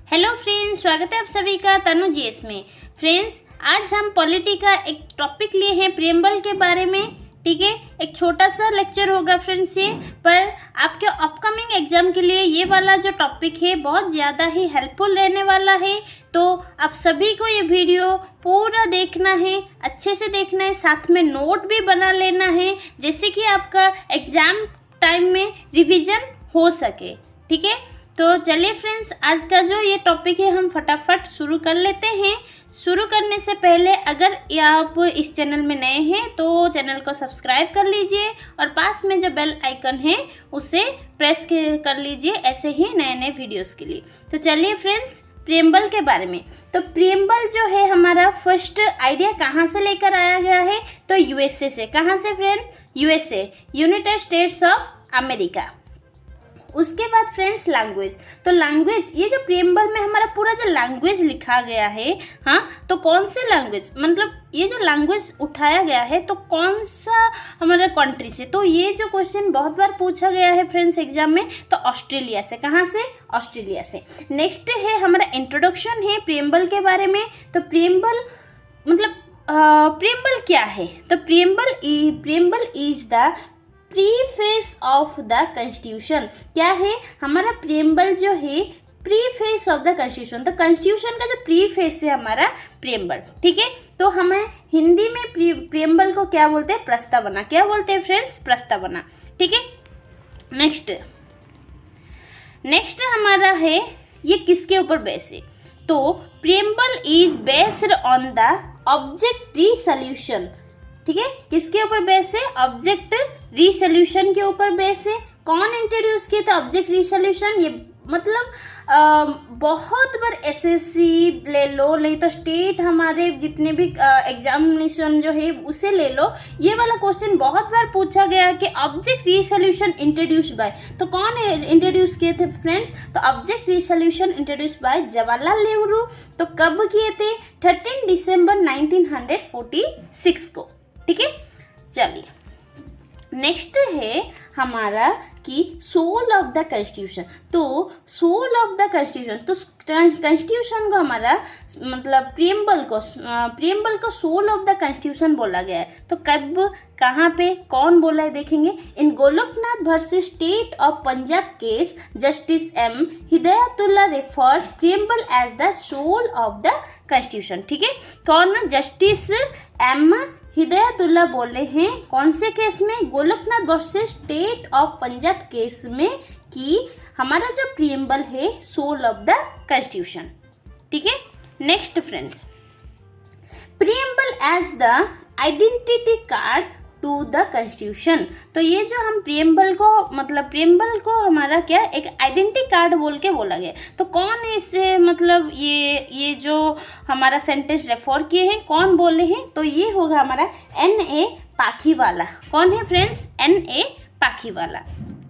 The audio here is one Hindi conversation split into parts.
हेलो फ्रेंड्स, स्वागत है आप सभी का तनु जीएस में। फ्रेंड्स, आज हम पॉलिटी का एक टॉपिक लिए हैं प्रियम्बल के बारे में। ठीक है, एक छोटा सा लेक्चर होगा फ्रेंड्स ये, पर आपके अपकमिंग एग्जाम के लिए ये वाला जो टॉपिक है बहुत ज़्यादा ही हेल्पफुल रहने वाला है। तो आप सभी को ये वीडियो पूरा देखना है, अच्छे से देखना है, साथ में नोट भी बना लेना है, जैसे कि आपका एग्जाम टाइम में रिविजन हो सके। ठीक है, तो चलिए फ्रेंड्स, आज का जो ये टॉपिक है हम फटाफट शुरू कर लेते हैं। शुरू करने से पहले अगर आप इस चैनल में नए हैं तो चैनल को सब्सक्राइब कर लीजिए और पास में जो बेल आइकन है उसे प्रेस कर लीजिए, ऐसे ही नए नए वीडियोस के लिए। तो चलिए फ्रेंड्स, प्रियम्बल के बारे में। तो प्रियम्बल जो है हमारा फर्स्ट आइडिया कहाँ से लेकर आया गया है? तो यूएसए से। कहाँ से friend? USA, United states of America. उसके बाद फ्रेंड्स लैंग्वेज। तो लैंग्वेज, ये जो प्रियम्बल में हमारा पूरा जो लैंग्वेज लिखा गया है, हाँ, तो कौन से लैंग्वेज, मतलब ये जो लैंग्वेज उठाया गया है तो कौन सा हमारा कंट्री से? तो ये जो क्वेश्चन बहुत बार पूछा गया है फ्रेंड्स एग्जाम में, तो ऑस्ट्रेलिया से। कहाँ से? ऑस्ट्रेलिया से। नेक्स्ट है हमारा इंट्रोडक्शन है प्रियम्बल के बारे में। तो प्रियम्बल मतलब प्रियम्बल क्या है? तो preamble is the preface of the constitution. क्या है हमारा प्रियम्बल जो है? Preface of the constitution. तो कॉन्स्टिट्यूशन का जो प्रीफेस है हमारा प्रियम्बल। ठीक है, तो हमें हिंदी में प्रियम्बल को क्या बोलते हैं? प्रस्तावना। क्या बोलते हैं फ्रेंड्स? प्रस्तावना। ठीक है, नेक्स्ट हमारा है, ये किसके ऊपर बेस है? तो preamble is based on the object resolution. ठीक है, किसके ऊपर बेस है? ऑब्जेक्ट रिसोल्यूशन के ऊपर बेस है। कौन इंट्रोड्यूस किया था ऑब्जेक्ट रिसोल्यूशन? ये मतलब बहुत बार एसएससी ले लो, नहीं तो स्टेट हमारे जितने भी एग्जामिनेशन जो है उसे ले लो, ये वाला क्वेश्चन बहुत बार पूछा गया कि ऑब्जेक्ट रिसोल्यूशन इंट्रोड्यूस बाय। तो कौन इंट्रोड्यूस किए थे फ्रेंड्स? तो object resolution introduce by Jawaharlal Nehru. तो कब किए थे? 13 दिसंबर 1946 को। ठीक है, चलिए नेक्स्ट है हमारा कि सोल ऑफ द कॉन्स्टिट्यूशन। तो सोल ऑफ द कॉन्स्टिट्यूशन, तो कॉन्स्टिट्यूशन को हमारा मतलब प्रियम्बल को सोल ऑफ द कॉन्स्टिट्यूशन बोला गया है। तो कब, कहाँ पे, कौन बोला है देखेंगे। In Golaknath versus state of Punjab case, justice M Hidayatullah refer preamble as the soul of the constitution. ठीक है, कौन? जस्टिस एम हिदायतुल्ला बोले हैं कौन से केस में? Golaknath versus state of Punjab case में, कि हमारा जो प्रियम्बल है सोल ऑफ द कॉन्स्टिट्यूशन। ठीक है, next friends, preamble as the identity card to the constitution. तो ये जो हम प्रियम्बल को हमारा क्या, एक आइडेंटिटी कार्ड बोल के बोला गया। तो कौन है इससे, मतलब ये जो हमारा सेंटेंस रेफर किए हैं, कौन बोले हैं? तो ये होगा हमारा N.A. पाखीवाला। कौन है फ्रेंड्स? N.A. पाखीवाला।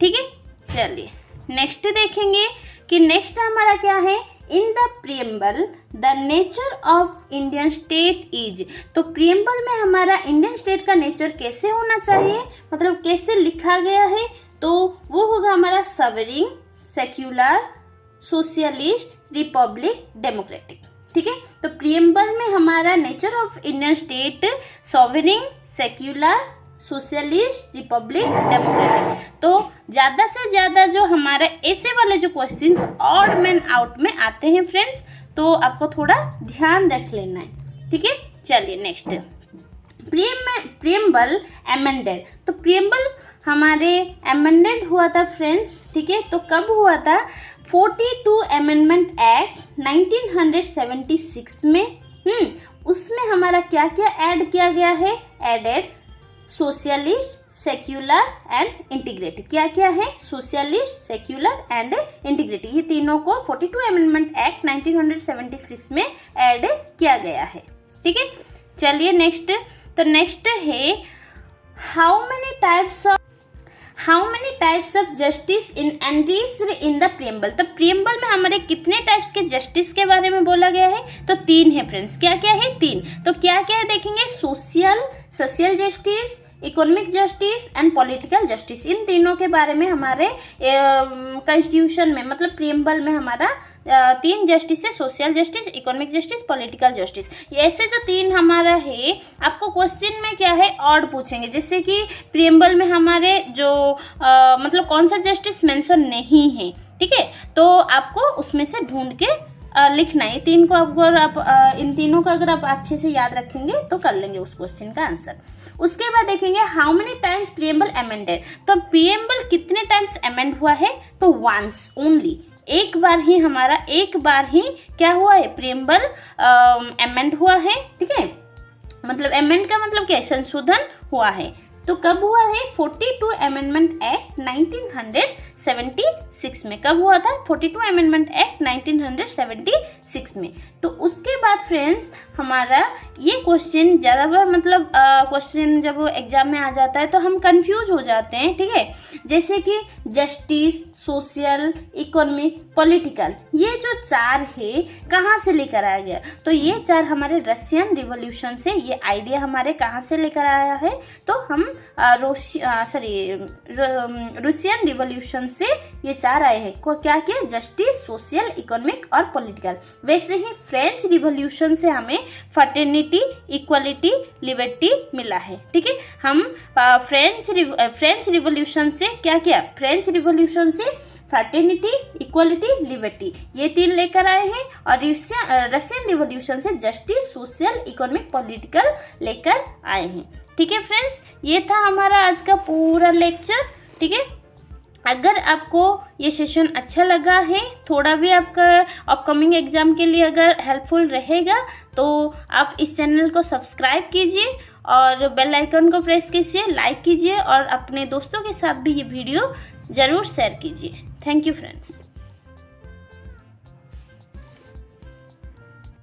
ठीक है, चलिए नेक्स्ट देखेंगे कि नेक्स्ट हमारा क्या है। In the preamble the nature of Indian state is. तो प्रियम्बल में हमारा इंडियन स्टेट का नेचर कैसे होना चाहिए, मतलब कैसे लिखा गया है? तो वो होगा हमारा sovereign, secular, socialist, Republic, democratic. ठीक है, तो प्रियम्बल में हमारा nature of Indian state sovereign, secular, socialist, Republic, democratic. तो ज़्यादा से ज़्यादा जो हमारा ऐसे वाले जो क्वेश्चंस ऑड मैन आउट में आते हैं फ्रेंड्स, तो आपको थोड़ा ध्यान रख लेना है। ठीक है, चलिए नेक्स्ट, प्रियम्बल अमेंडेड। तो प्रियम्बल हमारे अमेंडेड हुआ था फ्रेंड्स। ठीक है, तो कब हुआ था? 42 अमेंडमेंट एक्ट 1976 में। उसमें हमारा क्या क्या ऐड किया गया है? Added socialist, secular and integrated. क्या क्या है? सोशलिस्ट, सेक्युलर एंड इंटीग्रेटेड, ये तीनों को 42 अमेंडमेंट एक्ट 1976 में ऐड किया गया है। ठीक है, चलिए नेक्स्ट। तो नेक्स्ट है how many types of justice enriched in the preamble. तो प्रियम्बल में हमारे कितने टाइप्स के जस्टिस के बारे में बोला गया है? तो 3 है फ्रेंड्स। क्या क्या है? 3। तो क्या क्या है देखेंगे। Social justice, economic justice and political justice, इन तीनों के बारे में हमारे कॉन्स्टिट्यूशन में मतलब प्रियम्बल में हमारा तीन जस्टिस है, social justice, economic justice, political justice. ऐसे जो तीन हमारा है, आपको क्वेश्चन में क्या है ऑड पूछेंगे, जैसे कि प्रीएम्बल में हमारे जो मतलब कौन सा जस्टिस मेंशन नहीं है, ठीक है, तो आपको उसमें से ढूंढ के लिखना है। तीन को अगर आप इन तीनों का अगर आप अच्छे से याद रखेंगे तो कर लेंगे उस क्वेश्चन का आंसर। उसके बाद देखेंगे how many times preamble amended, तो प्रीएम्बल कितने टाइम्स अमेंड हुआ है, तो वंस ओनली, एक बार ही हमारा, एक बार ही क्या हुआ है, प्रीएम्बल अमेंड हुआ है, ठीक है, मतलब अमेंड का मतलब क्या, संशोधन हुआ है। तो कब हुआ है, 42 अमेंडमेंट एक्ट 1976 में। कब हुआ था, 42 अमेंडमेंट एक्ट 1976 में। तो उसके बाद फ्रेंड्स हमारा ये क्वेश्चन ज़्यादा बार मतलब क्वेश्चन जब एग्जाम में आ जाता है तो हम कंफ्यूज हो जाते हैं, ठीक है, जैसे कि जस्टिस, सोशल, इकोनॉमिक, पॉलिटिकल, ये जो चार है कहाँ से लेकर आया गया, तो ये चार हमारे रशियन रिवॉल्यूशन से, ये आइडिया हमारे कहाँ से लेकर आया है, तो हम रूसियन रिवॉल्यूशन से ये चार आए हैं। क्या क्या, जस्टिस, सोशल, इकोनॉमिक और पॉलिटिकल। वैसे ही फ्रेंच रिवॉल्यूशन से हमें फर्टर्निटी, इक्वालिटी, लिबर्टी मिला है, ठीक है। हम फ्रेंच रिवॉल्यूशन से क्या किया, फ्रेंच रिवॉल्यूशन से फर्टर्निटी, इक्वालिटी, लिबर्टी, ये तीन लेकर आए हैं, और रशियन रिवॉल्यूशन से जस्टिस, सोशल, इकोनॉमिक, पॉलिटिकल लेकर आए हैं, ठीक है फ्रेंड्स। ये था हमारा आज का पूरा लेक्चर, ठीक है। अगर आपको ये सेशन अच्छा लगा है, थोड़ा भी आपका अपकमिंग एग्जाम के लिए अगर हेल्पफुल रहेगा, तो आप इस चैनल को सब्सक्राइब कीजिए और बेल आइकन को प्रेस कीजिए, लाइक कीजिए और अपने दोस्तों के साथ भी ये वीडियो ज़रूर शेयर कीजिए। Thank you friends.